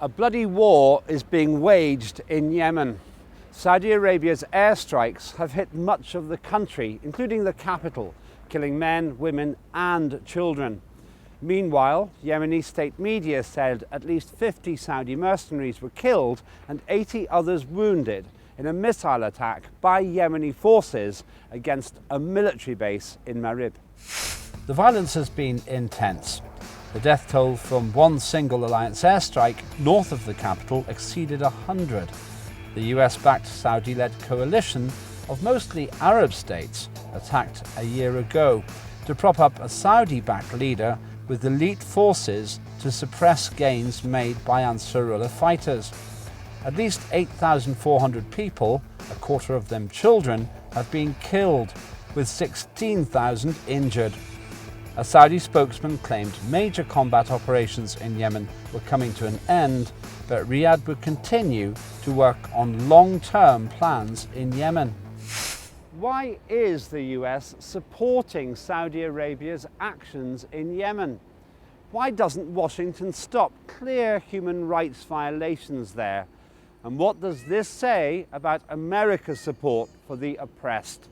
A bloody war is being waged in Yemen. Saudi Arabia's airstrikes have hit much of the country, including the capital, killing men, women and children. Meanwhile, Yemeni state media said at least 50 Saudi mercenaries were killed and 80 others wounded in a missile attack by Yemeni forces against a military base in Marib. The violence has been intense. The death toll from one single alliance airstrike north of the capital exceeded 100. The US-backed Saudi-led coalition of mostly Arab states attacked a year ago to prop up a Saudi-backed leader with elite forces to suppress gains made by Ansarullah fighters. At least 8,400 people, a quarter of them children, have been killed, with 16,000 injured. A Saudi spokesman claimed major combat operations in Yemen were coming to an end, but Riyadh would continue to work on long-term plans in Yemen. Why is the US supporting Saudi Arabia's actions in Yemen? Why doesn't Washington stop clear human rights violations there? And what does this say about America's support for the oppressed?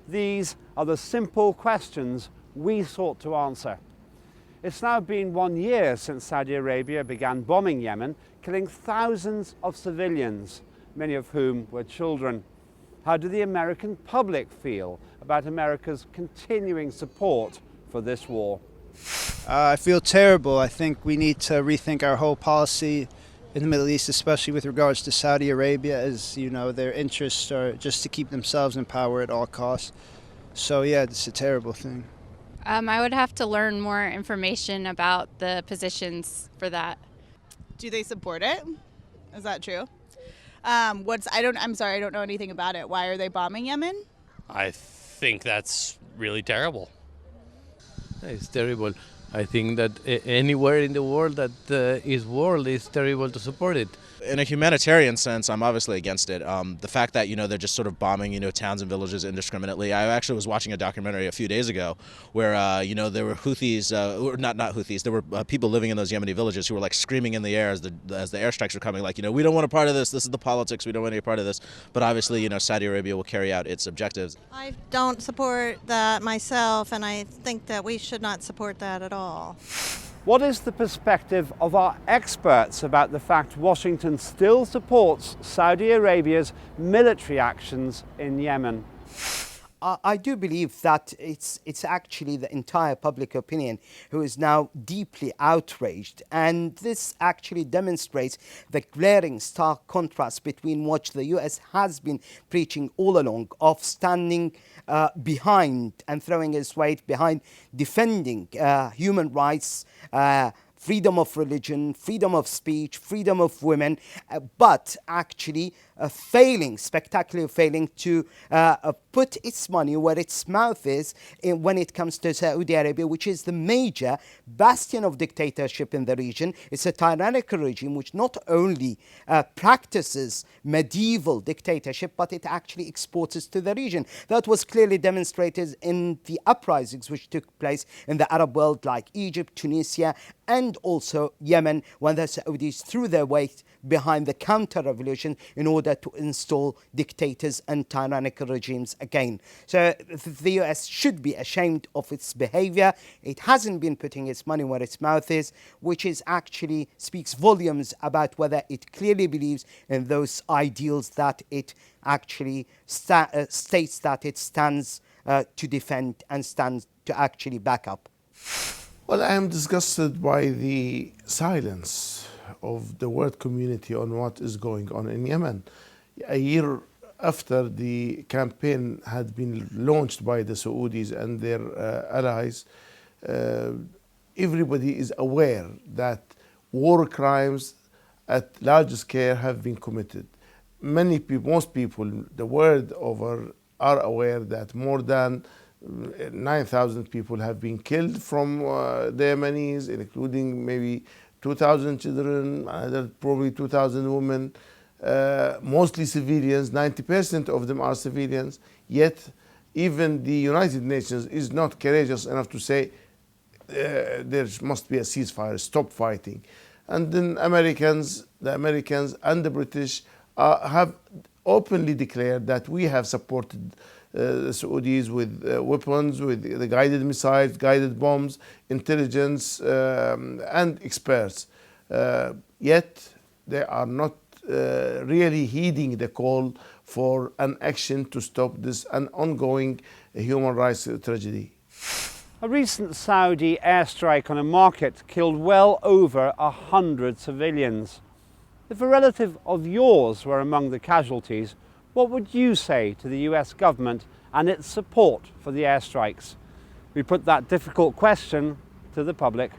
These are the simple questions we sought to answer. It's now been 1 year since Saudi Arabia began bombing Yemen, killing thousands of civilians, many of whom were children. How do the American public feel about America's continuing support for this war? I feel terrible. I think we need to rethink our whole policy in the Middle East, especially with regards to Saudi Arabia, as you know, their interests are just to keep themselves in power at all costs. So yeah, it's a terrible thing. I would have to learn more information about the positions for that. Do they support it? Is that true? I'm sorry, I don't know anything about it. Why are they bombing Yemen? I think that's really terrible. It's terrible. I think that anywhere in the world that is war, it's terrible to support it. In a humanitarian sense, I'm obviously against it. The fact that, they're just sort of bombing, towns and villages indiscriminately. I actually was watching a documentary a few days ago where, there were Houthis, or not Houthis, there were people living in those Yemeni villages who were like screaming in the air as the airstrikes were coming, like, we don't want a part of this. This is the politics. We don't want any part of this. But obviously, Saudi Arabia will carry out its objectives. I don't support that myself, and I think that we should not support that at all. What is the perspective of our experts about the fact Washington still supports Saudi Arabia's military actions in Yemen? I do believe that it's actually the entire public opinion who is now deeply outraged, and this actually demonstrates the glaring stark contrast between what the US has been preaching all along of standing behind and throwing its weight behind defending human rights, freedom of religion, freedom of speech, freedom of women, but actually spectacularly failing to put its money where its mouth is when it comes to Saudi Arabia, which is the major bastion of dictatorship in the region. It's a tyrannical regime which not only practices medieval dictatorship, but it actually exports it to the region. That was clearly demonstrated in the uprisings which took place in the Arab world, like Egypt, Tunisia, and also Yemen, when the Saudis threw their weight behind the counter-revolution in order to install dictators and tyrannical regimes again. So the US should be ashamed of its behavior. It hasn't been putting its money where its mouth is, which is actually speaks volumes about whether it clearly believes in those ideals that it actually states that it stands to defend and stands to actually back up. Well, I am disgusted by the silence of the world community on what is going on in Yemen. A year after the campaign had been launched by the Saudis and their allies, everybody is aware that war crimes at large scale have been committed. Most people the world over are aware that more than 9,000 people have been killed from the Yemenis, including maybe 2,000 children, probably 2,000 women, mostly civilians. 90% of them are civilians. Yet, even the United Nations is not courageous enough to say there must be a ceasefire, stop fighting. And then the Americans and the British have openly declared that we have supported the Saudis with weapons, with the guided missiles, guided bombs, intelligence, and experts. Yet they are not really heeding the call for an action to stop this an ongoing human rights tragedy. A recent Saudi airstrike on a market killed well over 100 civilians. If a relative of yours were among the casualties, what would you say to the US government and its support for the airstrikes? We put that difficult question to the public.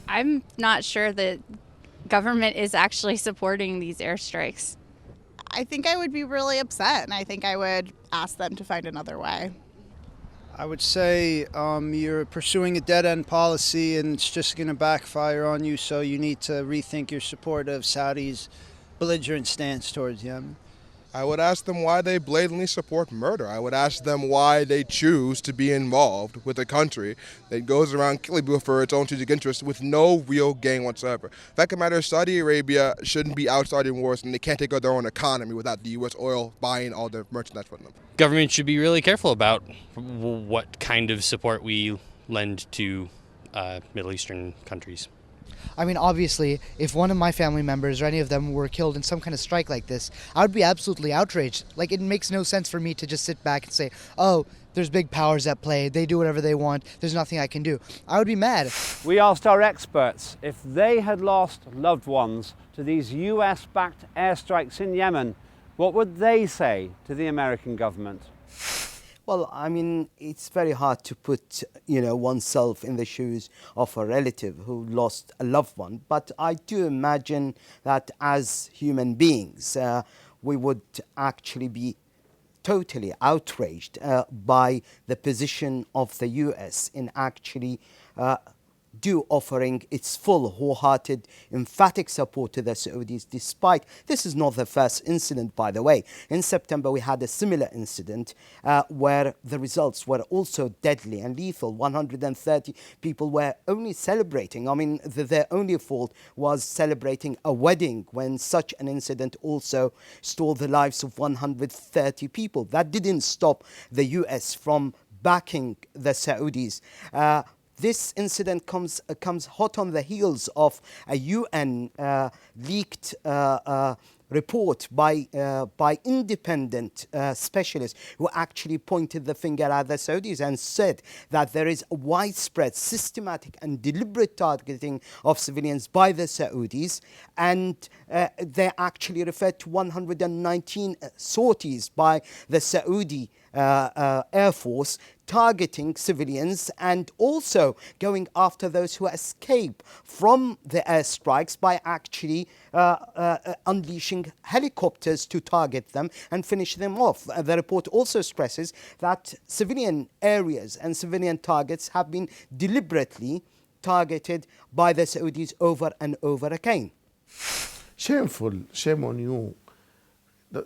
I'm not sure that government is actually supporting these airstrikes. I think I would be really upset, and I think I would ask them to find another way. I would say you're pursuing a dead-end policy and it's just going to backfire on you, so you need to rethink your support of Saudi's belligerent stance towards Yemen. I would ask them why they blatantly support murder. I would ask them why they choose to be involved with a country that goes around killing people for its own strategic interests with no real gain whatsoever. Fact of the matter is, Saudi Arabia shouldn't be out starting wars, and they can't take out their own economy without the U.S. oil buying all their merchandise from them. Government should be really careful about what kind of support we lend to Middle Eastern countries. I mean, obviously, if one of my family members or any of them were killed in some kind of strike like this, I would be absolutely outraged. Like, it makes no sense for me to just sit back and say, oh, there's big powers at play, they do whatever they want, there's nothing I can do. I would be mad. We asked our experts if they had lost loved ones to these US-backed airstrikes in Yemen, what would they say to the American government? Well, I mean, it's very hard to put, oneself in the shoes of a relative who lost a loved one. But I do imagine that as human beings, we would actually be totally outraged by the position of the US in actually offering its full, wholehearted, emphatic support to the Saudis, despite this is not the first incident, by the way. In September, we had a similar incident where the results were also deadly and lethal. 130 people were only celebrating. I mean, their only fault was celebrating a wedding when such an incident also stole the lives of 130 people. That didn't stop the US from backing the Saudis. This incident comes hot on the heels of a UN leaked report by independent specialists who actually pointed the finger at the Saudis and said that there is a widespread, systematic and deliberate targeting of civilians by the Saudis, and they actually referred to 119 sorties by the Saudi Air Force targeting civilians and also going after those who escape from the airstrikes by actually unleashing helicopters to target them and finish them off. The report also stresses that civilian areas and civilian targets have been deliberately targeted by the Saudis over and over again. Shameful. Shame on you.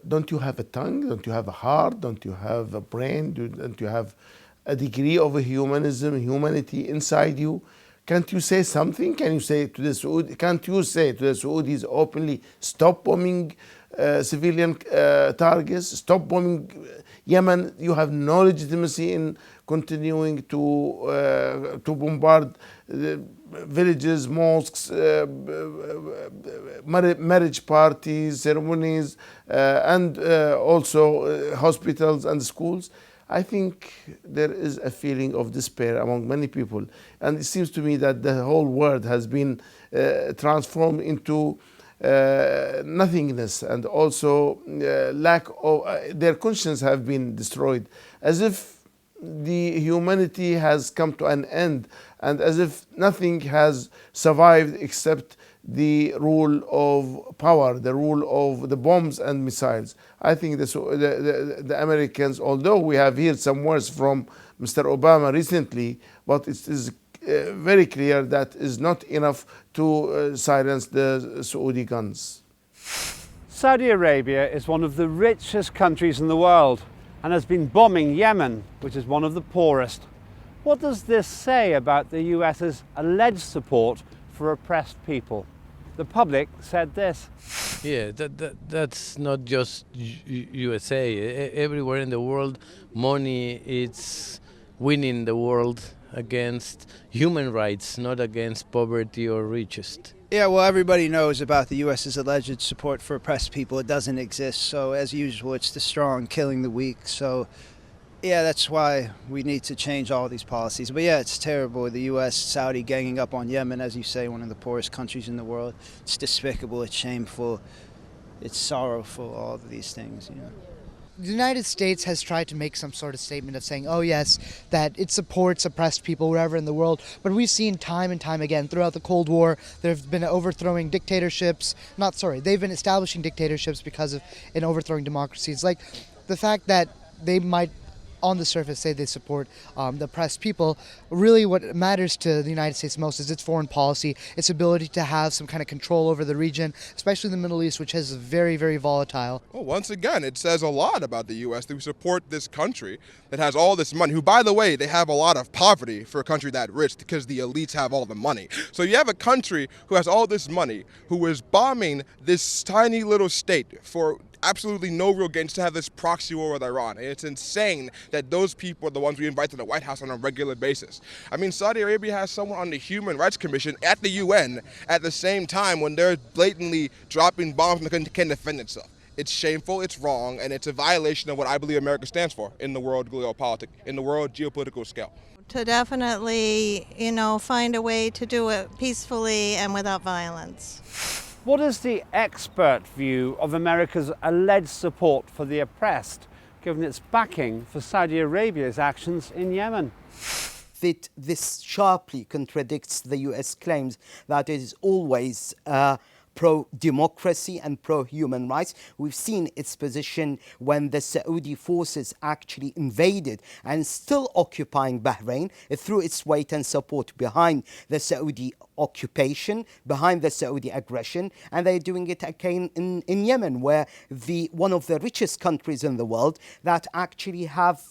Don't you have a tongue? Don't you have a heart? Don't you have a brain? Don't you have a degree of humanity inside you? Can't you say something? Can't you say to the Saudis openly, stop bombing civilian targets, stop bombing Yemen? You have no legitimacy in continuing to bombard villages, mosques, marriage parties, ceremonies, and also hospitals and schools. I think there is a feeling of despair among many people, and it seems to me that the whole world has been transformed into nothingness, and also lack of their conscience have been destroyed, as if the humanity has come to an end, and as if nothing has survived except the rule of power, the rule of the bombs and missiles. I think the Americans, although we have heard some words from Mr. Obama recently, but it is very clear that is not enough to silence the Saudi guns. Saudi Arabia is one of the richest countries in the world and has been bombing Yemen, which is one of the poorest. What does this say about the US's alleged support for oppressed people? The public said this. Yeah, that's not just USA. Everywhere in the world, money is winning the world against human rights, not against poverty or richest. Yeah, well, everybody knows about the U.S.'s alleged support for oppressed people. It doesn't exist. So, as usual, it's the strong killing the weak. So, yeah, that's why we need to change all these policies. But yeah, it's terrible. The U.S., Saudi ganging up on Yemen, as you say, one of the poorest countries in the world. It's despicable. It's shameful. It's sorrowful, all of these things, you know. The United States has tried to make some sort of statement of saying, oh yes, that it supports oppressed people wherever in the world, but we've seen time and time again throughout the Cold War, there have been overthrowing dictatorships, they've been establishing dictatorships because of and overthrowing democracies. Like the fact that they might on the surface say they support the oppressed people, really what matters to the United States most is its foreign policy, its ability to have some kind of control over the region, especially the Middle East, which is very, very volatile. Well, once again, it says a lot about the U.S. that we support this country that has all this money, who, by the way, they have a lot of poverty for a country that rich because the elites have all the money. So you have a country who has all this money, who is bombing this tiny little state for absolutely no real gains to have this proxy war with Iran. And it's insane that those people are the ones we invite to the White House on a regular basis. I mean, Saudi Arabia has someone on the Human Rights Commission at the UN at the same time when they're blatantly dropping bombs and can defend itself. It's shameful, it's wrong, and it's a violation of what I believe America stands for in the world geopolitical scale. To definitely, find a way to do it peacefully and without violence. What is the expert view of America's alleged support for the oppressed, given its backing for Saudi Arabia's actions in Yemen? This sharply contradicts the US claims that it is always pro-democracy and pro-human rights. We've seen its position when the Saudi forces actually invaded and still occupying Bahrain. It threw its weight and support behind the Saudi occupation, behind the Saudi aggression, and they're doing it again in Yemen, where one of the richest countries in the world that actually have,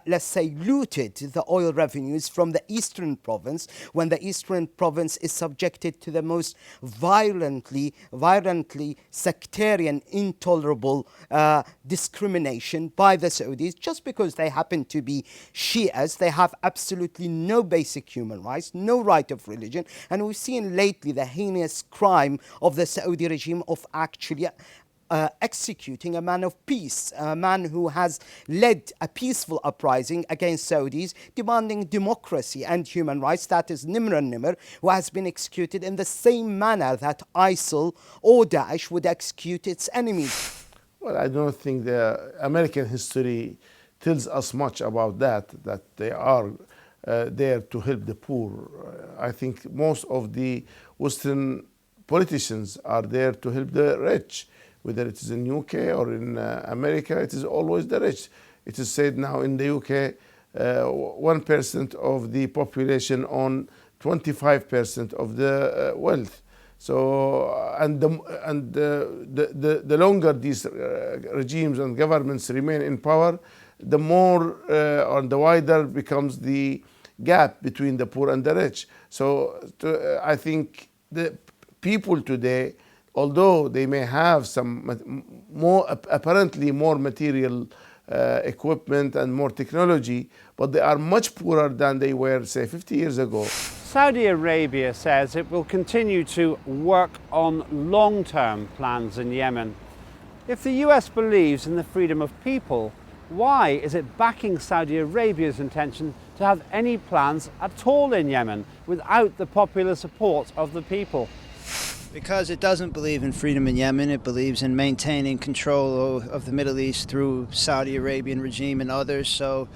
let's say, looted the oil revenues from the eastern province, when the eastern province is subjected to the most violently sectarian, intolerable discrimination by the Saudis, just because they happen to be Shias. They have absolutely no basic human rights, no right of religion, and we've seen lately the heinous crime of the Saudi regime of actually executing a man of peace, a man who has led a peaceful uprising against Saudis, demanding democracy and human rights. That is Nimr al-Nimr, who has been executed in the same manner that ISIL or Daesh would execute its enemies. Well, I don't think the American history tells us much about that they are there to help the poor. I think most of the Western politicians are there to help the rich. Whether it is in UK or in America, it is always the rich. It is said now in the UK, 1% of the population own 25% of the wealth. So, and the longer these regimes and governments remain in power, the more or the wider becomes the gap between the poor and the rich. So I think the people today, although they may have some apparently more material equipment and more technology, but they are much poorer than they were, say, 50 years ago. Saudi Arabia says it will continue to work on long-term plans in Yemen. If the US believes in the freedom of people, why is it backing Saudi Arabia's intention to have any plans at all in Yemen without the popular support of the people? Because it doesn't believe in freedom in Yemen. It believes in maintaining control of the Middle East through Saudi Arabian regime and others. So,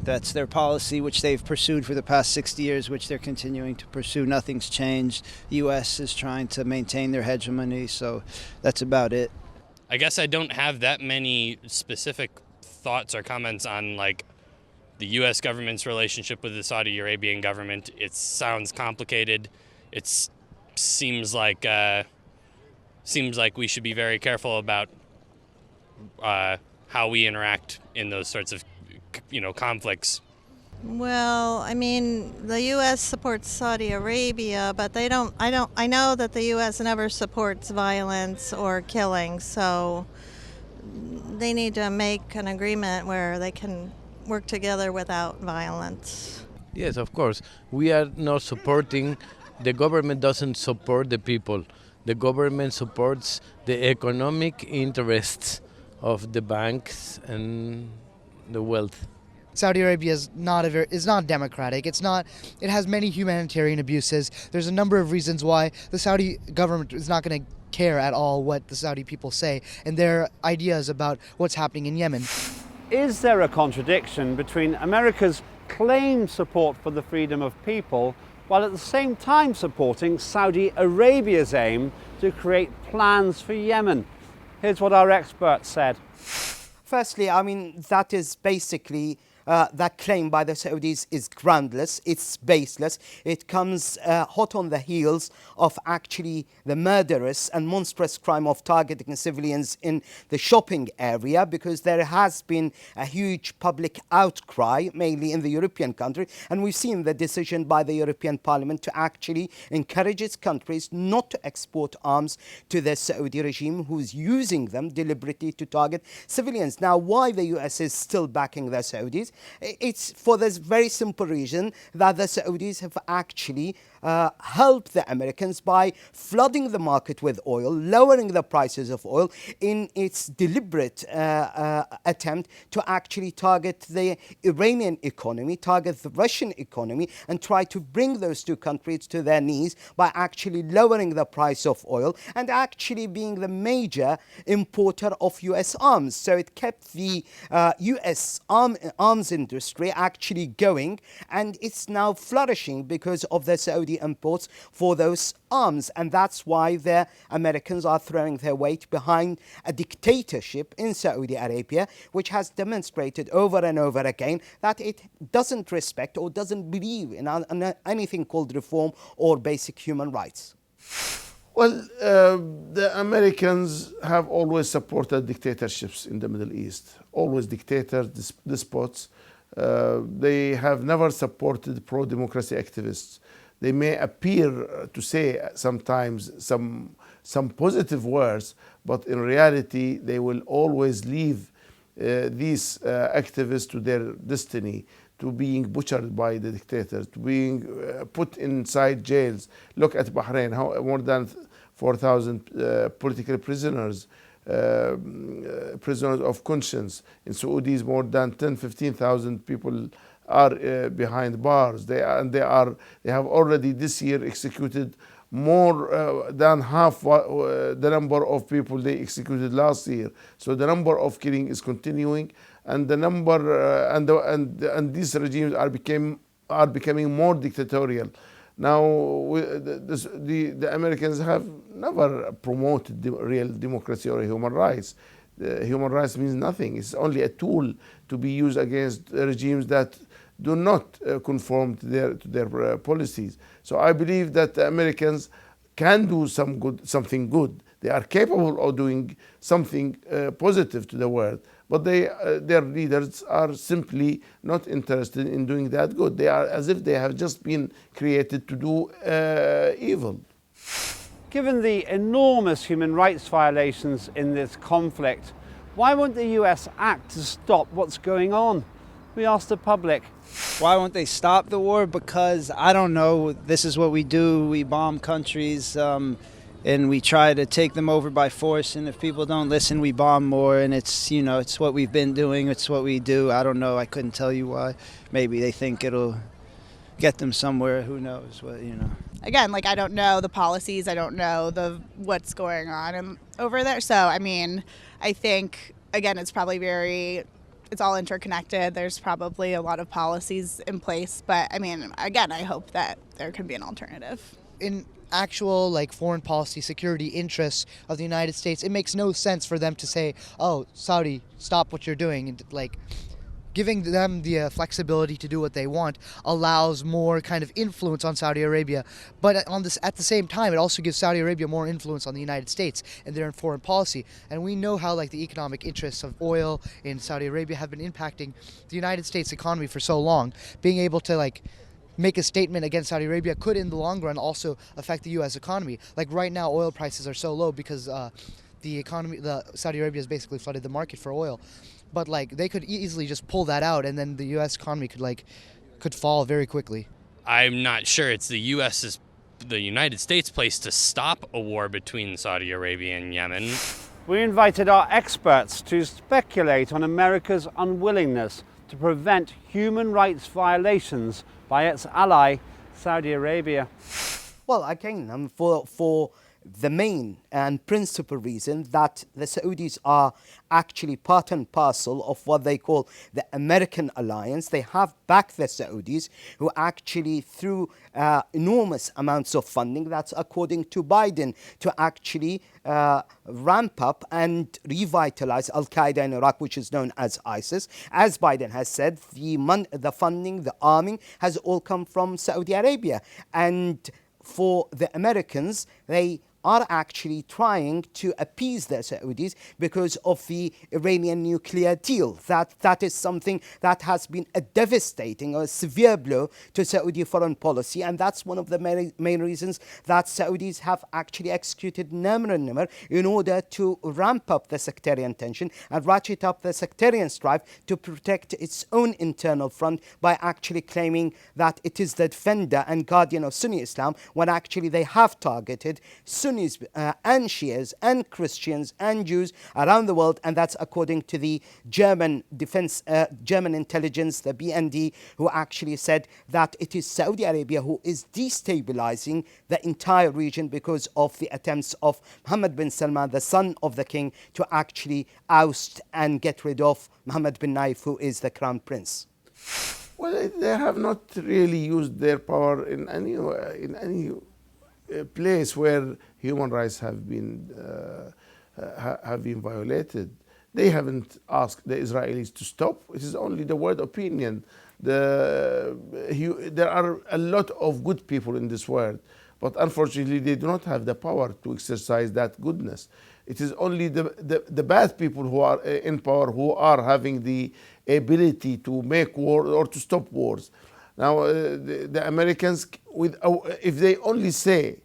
that's their policy, which they've pursued for the past 60 years, which they're continuing to pursue. Nothing's changed. The U.S. is trying to maintain their hegemony, so that's about it. I guess I don't have that many specific thoughts or comments on, the U.S. government's relationship with the Saudi Arabian government. It sounds complicated. Seems like we should be very careful about how we interact in those sorts of conflicts. Well, I mean, the U.S. supports Saudi Arabia, but I know that the U.S. never supports violence or killing, so they need to make an agreement where they can work together without violence. Yes, of course. We are not supporting, the government doesn't support the people. The government supports the economic interests of the banks and the wealth. Saudi Arabia is not democratic. It has many humanitarian abuses. There's a number of reasons why the Saudi government is not going to care at all what the Saudi people say and their ideas about what's happening in Yemen. Is there a contradiction between America's claimed support for the freedom of people while at the same time supporting Saudi Arabia's aim to create plans for Yemen? Here's what our expert said. Firstly, I mean, that is basically that claim by the Saudis is groundless, it's baseless. It comes hot on the heels of actually the murderous and monstrous crime of targeting civilians in the shopping area, because there has been a huge public outcry, mainly in the European country, and we've seen the decision by the European Parliament to actually encourage its countries not to export arms to the Saudi regime, who's using them deliberately to target civilians. Now, why the US is still backing the Saudis? It's for this very simple reason that the Saudis have actually helped the Americans by flooding the market with oil, lowering the prices of oil in its deliberate attempt to actually target the Iranian economy, target the Russian economy, and try to bring those two countries to their knees by actually lowering the price of oil and actually being the major importer of US arms. So it kept the US arms industry actually going, and it's now flourishing because of the Saudi imports for those arms. And that's why the Americans are throwing their weight behind a dictatorship in Saudi Arabia, which has demonstrated over and over again that it doesn't respect or doesn't believe in anything called reform or basic human rights. Well, the Americans have always supported dictatorships in the Middle East, always dictators, despots. They have never supported pro-democracy activists. They may appear to say sometimes some positive words, but in reality, they will always leave these activists to their destiny, to being butchered by the dictators, to being put inside jails. Look at Bahrain, how more than 4,000 political prisoners, prisoners of conscience. In Saudis, more than 15,000 people are behind bars. They have already this year executed more than half the number of people they executed last year. So the number of killing is continuing, and the number and these regimes are becoming more dictatorial. Now, the Americans have never promoted real democracy or human rights. Human rights means nothing. It's only a tool to be used against regimes that do not conform to their policies. So I believe that the Americans can do something good. They are capable of doing something positive to the world, but their leaders are simply not interested in doing that good. They are as if they have just been created to do evil. Given the enormous human rights violations in this conflict, why won't the US act to stop what's going on? We asked the public. Why won't they stop the war? Because, I don't know, this is what we do. We bomb countries and we try to take them over by force. And if people don't listen, we bomb more. And it's, you know, it's what we've been doing. It's what we do. I don't know. I couldn't tell you why. Maybe they think it'll get them somewhere. Who knows what, you know. Again, like, I don't know the policies. I don't know what's going on over there. So, I mean, I think, again, it's probably it's all interconnected. There's probably a lot of policies in place. But, I mean, again, I hope that there can be an alternative. In actual, like, foreign policy security interests of the United States, it makes no sense for them to say, oh, Saudi, stop what you're doing. And, like, giving them the flexibility to do what they want allows more kind of influence on Saudi Arabia. But at the same time, it also gives Saudi Arabia more influence on the United States and their foreign policy. And we know how like the economic interests of oil in Saudi Arabia have been impacting the United States economy for so long. Being able to like make a statement against Saudi Arabia could in the long run also affect the U.S. economy. Like right now, oil prices are so low because the Saudi Arabia has basically flooded the market for oil. But like they could easily just pull that out, and then the U.S. economy could fall very quickly. I'm not sure it's the United States' place to stop a war between Saudi Arabia and Yemen. We invited our experts to speculate on America's unwillingness to prevent human rights violations by its ally, Saudi Arabia. Well, again, for the main and principal reason that the Saudis are actually part and parcel of what they call the American alliance. They have backed the Saudis, who actually threw enormous amounts of funding, that's according to Biden, to actually ramp up and revitalize Al-Qaeda in Iraq, which is known as ISIS. As Biden has said, the funding, the arming has all come from Saudi Arabia. And for the Americans, they are actually trying to appease the Saudis because of the Iranian nuclear deal. That is something that has been a devastating or a severe blow to Saudi foreign policy, and that's one of the main reasons that Saudis have actually executed Namr al-Nimr in order to ramp up the sectarian tension and ratchet up the sectarian strife to protect its own internal front by actually claiming that it is the defender and guardian of Sunni Islam, when actually they have targeted Sunnis and Shias and Christians and Jews around the world, and that's according to the German German intelligence, the BND, who actually said that it is Saudi Arabia who is destabilizing the entire region because of the attempts of Mohammed bin Salman, the son of the king, to actually oust and get rid of Mohammed bin Naif, who is the crown prince. Well, they have not really used their power in any place where human rights have been violated. They haven't asked the Israelis to stop. It is only the word opinion. There are a lot of good people in this world, but unfortunately they do not have the power to exercise that goodness. It is only the bad people who are in power who are having the ability to make war or to stop wars. Now, the Americans, if they only say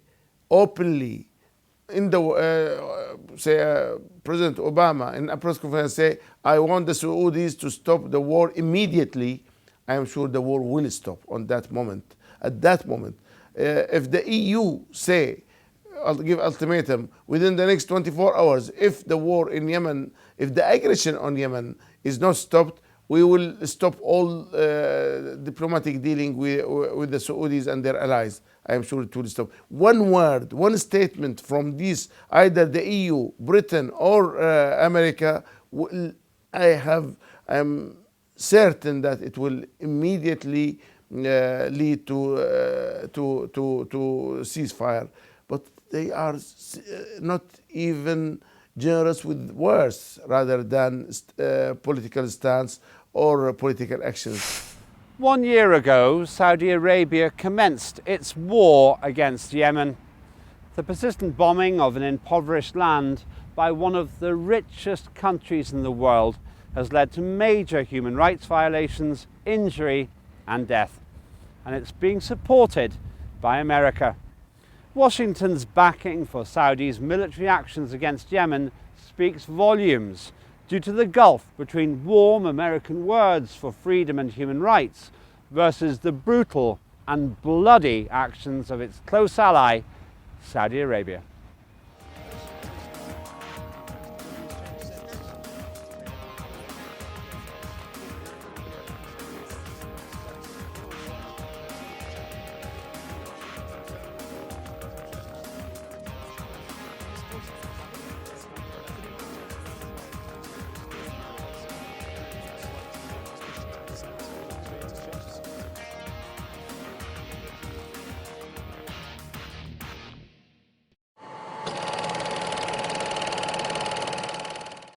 openly, in the President Obama in a press conference say, I want the Saudis to stop the war immediately, I am sure the war will stop on that moment. At that moment, if the EU say, I'll give ultimatum within the next 24 hours, if the war in Yemen, if the aggression on Yemen is not stopped, we will stop all diplomatic dealing with the Saudis and their allies. I am sure it will stop. One word, one statement from these, either the EU, Britain, or America, I am certain that it will immediately lead to ceasefire. But they are not even generous with words rather than political stance or political actions. 1 year ago, Saudi Arabia commenced its war against Yemen. The persistent bombing of an impoverished land by one of the richest countries in the world has led to major human rights violations, injury and death. And it's being supported by America. Washington's backing for Saudi's military actions against Yemen speaks volumes due to the gulf between warm American words for freedom and human rights versus the brutal and bloody actions of its close ally, Saudi Arabia.